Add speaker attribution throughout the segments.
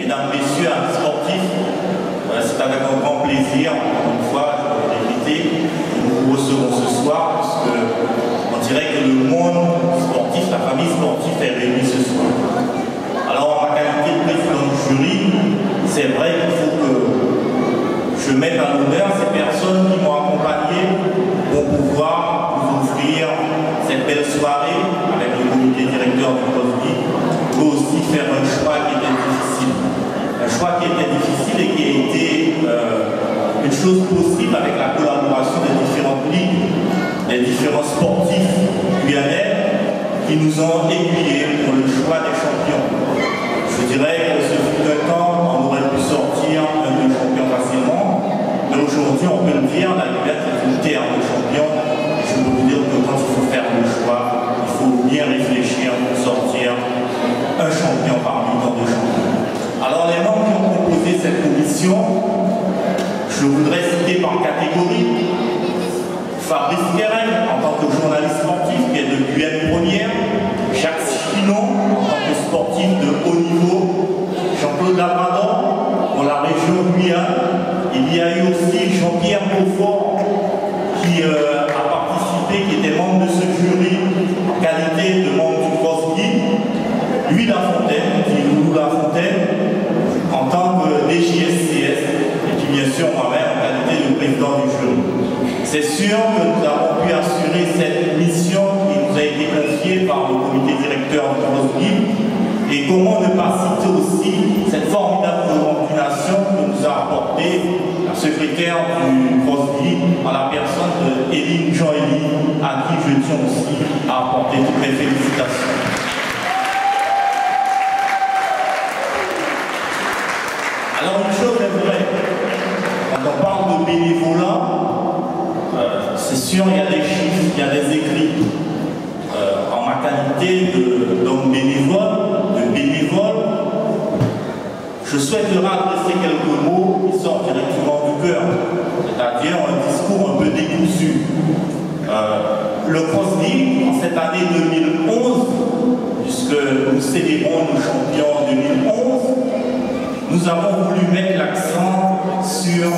Speaker 1: mesdames, messieurs, amis sportifs, c'est avec un grand plaisir, encore une fois, je vais répéter, nous vous recevons ce soir, parce qu'on dirait que le monde sportif, la famille sportive est réunie ce soir. Alors, en ma qualité de président du jury, c'est vrai qu'il faut que je mette à l'honneur ces personnes qui m'ont accompagné pour pouvoir vous offrir cette belle soirée avec le comité directeur du CrossGeek, pour aussi faire un choix qui était difficile. Un choix qui était difficile et qui a été une chose possible avec la collaboration des différentes ligues, des différents sportifs guyanais qui nous ont aiguillés pour le choix des champions. Je dirais que ce fut un temps, on aurait pu sortir un de champions facilement, mais aujourd'hui, on peut le dire, la Guyane est une terre de champions. Et je peux vous dire que quand il faut faire le choix, il faut bien réfléchir pour sortir un champion parmi tant de champions. Alors, les membres qui ont composé cette commission, je voudrais citer par catégorie Fabrice Keren, en tant que journaliste sportif, qui est de Guyane Première, Jacques Chinon, en tant que sportif de haut niveau, Jean-Claude Labrador, pour la région Guyane. Il y a eu aussi Jean-Pierre Beaufort, qui a participé, qui était membre de ce jury en qualité de membre du CrossGeek. Louis Lafontaine, qui est Loulou Lafontaine, en tant que DJSCS, et puis bien sûr moi-même en qualité de président du jury. C'est sûr que nous avons pu assurer cette mission qui nous a été confiée par le comité directeur du CrossGeek. Et comment ne pas citer aussi cette formidable coordination que nous a apporté la secrétaire du CrossGeek en la personne de Éline Jean-Élie, à qui je tiens aussi à apporter toutes mes félicitations. Alors une chose est vraie, quand on parle de bénévolat, c'est sûr il y a des chiffres, il y a des écrits. En ma qualité d'homme bénévole, je souhaiterais adresser quelques mots qui sortent directement du cœur, c'est-à-dire un discours un peu décousu. Le CrossGeek, en cette année 2011, puisque nous célébrons nos champions en 2011, nous avons voulu mettre l'accent sur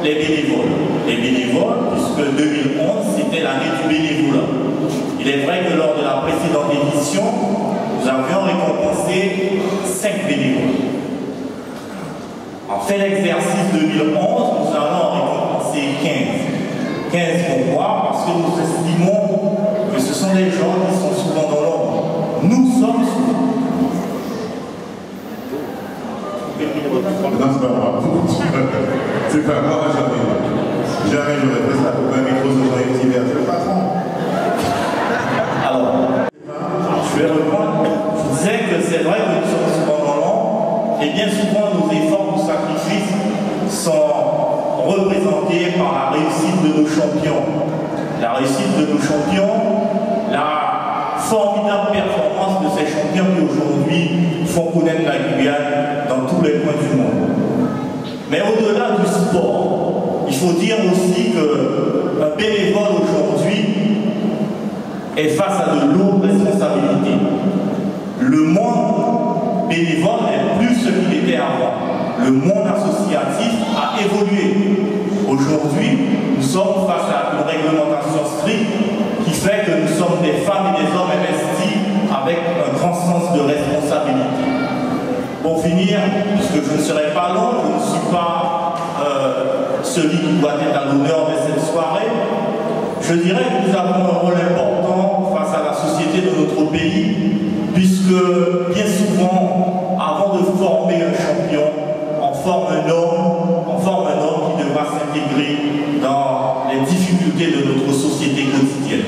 Speaker 1: les bénévoles. Les bénévoles, puisque 2011, c'était l'année du bénévolat. Il est vrai que lors de la précédente édition, nous avions récompensé 5 bénévoles. En fait l'exercice 2011, nous allons en récompenser 15. 15 pourquoi? Parce que nous estimons que ce sont des gens qui sont souvent dans l'ombre. Nous sommes souvent.
Speaker 2: Non, c'est pas grave. C'est pas grave, jamais. Jamais j'aurais fait ça pour un micro sur un petit verre. C'est le patron.
Speaker 1: Alors, je vais reprendre. Je disais que c'est vrai que nous sommes souvent dans l'ombre et bien souvent nos efforts, nos sacrifices sont représentés par la réussite de nos champions. La réussite de nos champions, la formidable performance de ces champions qui aujourd'hui font connaître la Guyane dans tous les coins du monde. Mais au-delà du sport, il faut dire aussi qu'un bénévole aujourd'hui est face à de lourdes responsabilités. Le monde bénévole n'est plus ce qu'il était avant. Le monde associatif a évolué. Aujourd'hui, nous sommes face à une réglementation stricte qui fait que nous sommes des femmes et des hommes investis avec un grand sens de responsabilité. Pour finir, puisque je ne serai pas long, je ne suis pas celui qui doit être à l'honneur de cette soirée, je dirais que nous avons un rôle important face à la société de notre pays, puisque bien souvent, avant de former un champion, on forme un homme qui devra s'intégrer dans les difficultés de notre société quotidienne.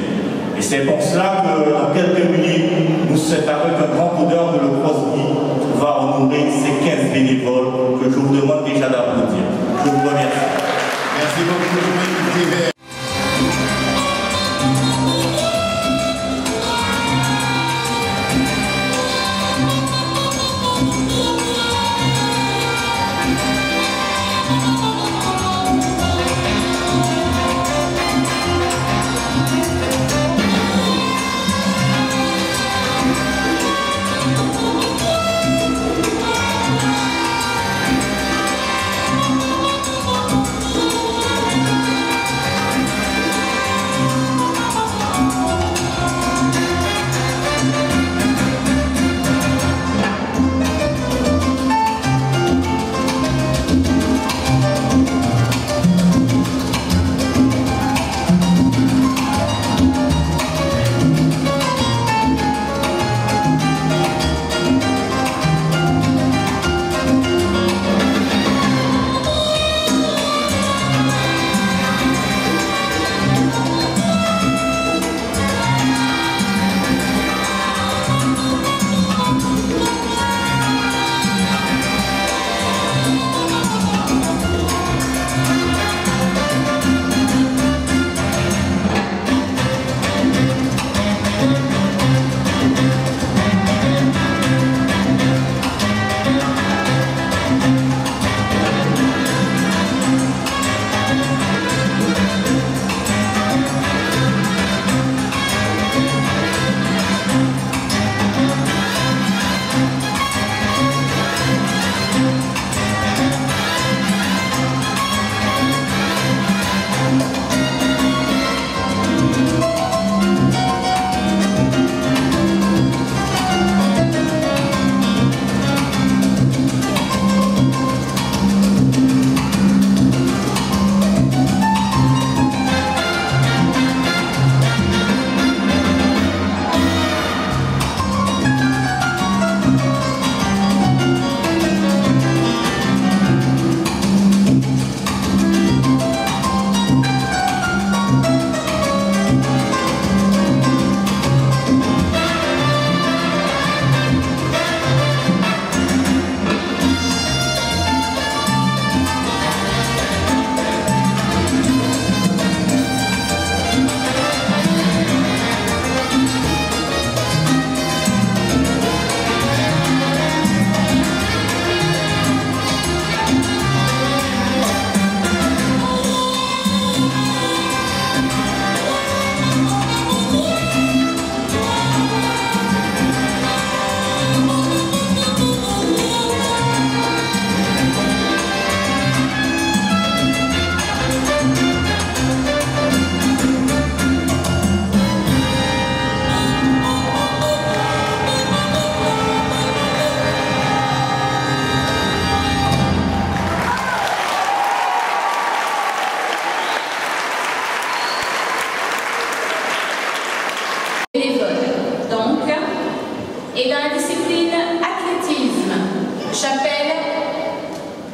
Speaker 1: Et c'est pour cela que dans quelques minutes, c'est avec un grand honneur que le CrossGeek va honorer ces 15 bénévoles que je vous demande déjà d'applaudir. Je vous remercie.
Speaker 2: Merci beaucoup.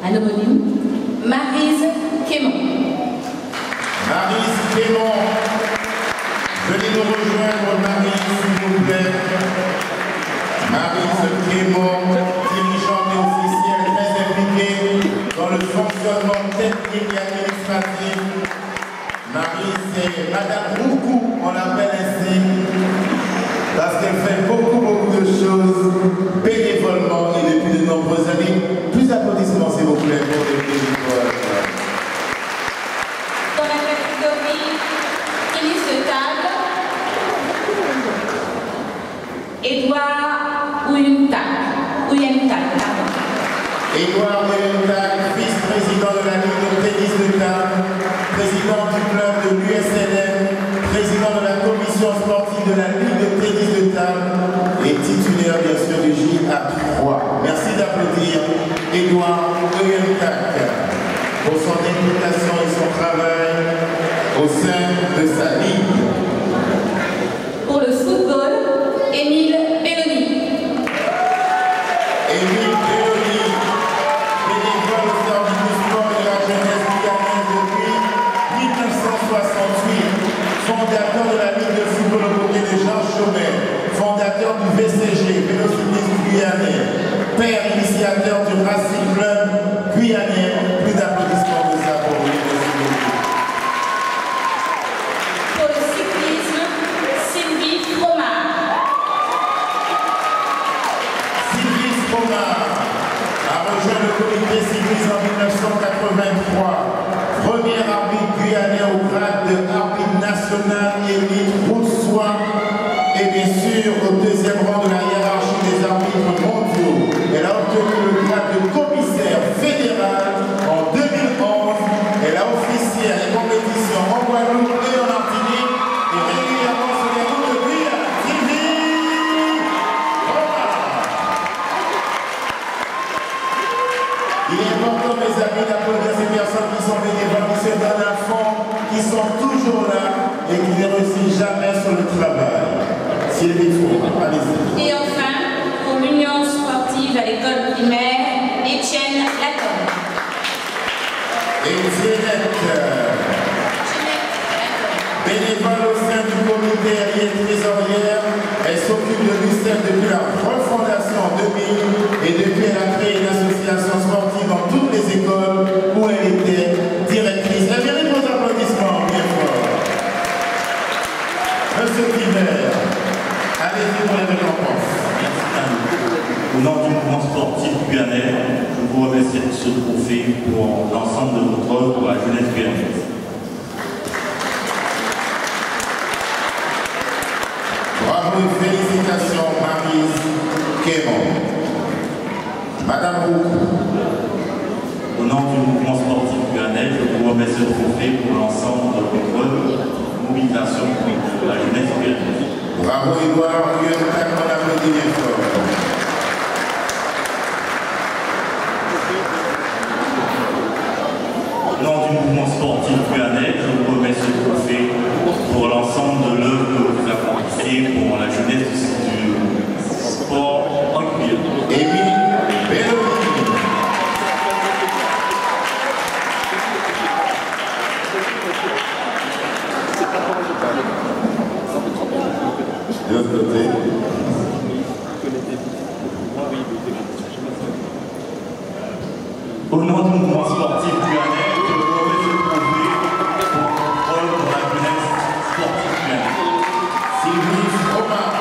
Speaker 3: un homonyme, Maryse Quémont.
Speaker 2: Maryse Quémont, venez nous rejoindre, Maryse, s'il vous plaît. Maryse Quémont, dirigeante et officielle très impliquée dans le fonctionnement technique et administratif. Maryse, c'est Madame Roukou, on l'appelle ainsi, parce qu'elle fait beaucoup de choses bénévolement et depuis de nombreuses années. Plus d'applaudissements, s'il vous plaît, pour les bénévoles.
Speaker 3: Dans la catégorie tennis de table, Edouard Ouyentak, pardon.
Speaker 2: Edouard Ouyentak, vice-président de la Ligue de tennis de table, président du club de l'USLM, président de la commission sportive de la Ligue de tennis de table et titulaire bien sûr du JA3. Merci d'applaudir Edouard Ouyentak pour son implication et son travail au sein de sa ligue.
Speaker 3: Pour le football, Émile Belloni.
Speaker 2: Émile Belloni, bénévole au service du sport et de la jeunesse guyanaise depuis 1968, fondateur de la Ligue de football au hockey de Jean Chaumet, fondateur du VCG, Vélocyclisme guyanais, père initiateur du Racing Club guyanais. Plus d'applaudissements de ça pour lui.
Speaker 3: Pour le cyclisme, Sylvie Fromard.
Speaker 2: Sylvie Fromard a rejoint le comité cycliste en 1983. Premier arbitre guyanais au grade de arbitre national élite route soie et bien sûr au deuxième rang de la hiérarchie des arbitres mondiaux. Elle a obtenu le grade de commissaire fédéral en 2011. Elle a officié à des compétitions en Guadeloupe et en Martinique et régulièrement sur les routes de Guyane. Sylvie Fromard. Il est important, mes amis, d'applaudir ces personnes qui sont bénévoles, qui se donnent à fond, qui sont toujours là et qui ne réussissent jamais sur le travail. Sylvie Fromard, allez-y.
Speaker 3: Et enfin, pour l'Union sportive à l'école primaire, Étienne Lacombe.
Speaker 2: Étienne, bénévole au sein du comité allié trésorière, elle s'occupe de l'UCEF depuis la refondation en 2000 et depuis elle a créé une association sportive dans toutes les écoles où elle était directrice. Elle mérite vos applaudissements, bien fort. Monsieur Piver, allez-y pour les récompenses.
Speaker 1: Au nom du mouvement sportif guyanais, je vous remercie de ce trophée pour l'ensemble de votre œuvre pour la jeunesse guyanaise.
Speaker 2: Bravo et félicitations, Maryse Quémont. Madame Roukou.
Speaker 1: Au nom du mouvement sportif guyanais, je vous remercie de ce trophée pour l'ensemble de votre œuvre, mobilisation pour la jeunesse guyanaise.
Speaker 2: Bravo Edouard, Ouyentak, on applaudit bien fort.
Speaker 1: Au nom du mouvement sportif guyanais, je vous remercie ce trophée pour l'ensemble de l'œuvre que vous accomplissez pour la jeunesse du sport en Guyane.
Speaker 2: Émile Belloni. De l'autre côté.
Speaker 1: Au nom du mouvement sportif guyanais, je vous remercie ce trophée pour votre rôle pour la jeunesse sportive guyanaise.
Speaker 2: Sylvie Fromard.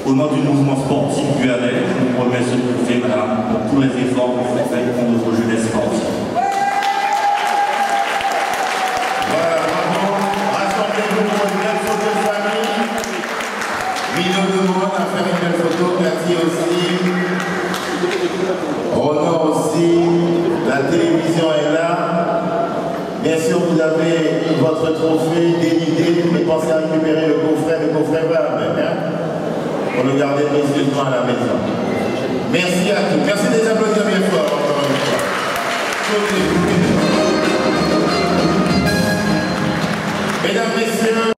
Speaker 1: Au nom du mouvement sportif guyanais, je vous remercie ce trophée, madame, pour tous les efforts que vous faites pour notre jeunesse sportive.
Speaker 2: Voilà, bravo. Rassemblez-vous pour une belle photo de famille. Mino demande à faire une belle photo, Cathy aussi. Ronan aussi. La télévision est là. Bien sûr, vous avez votre trophée dénudé, mais pensez à récupérer le coffret va même, hein, pour le garder précieusement à la maison. Merci à tous. Merci des applaudissements bien forts, encore une fois. mesdames, messieurs.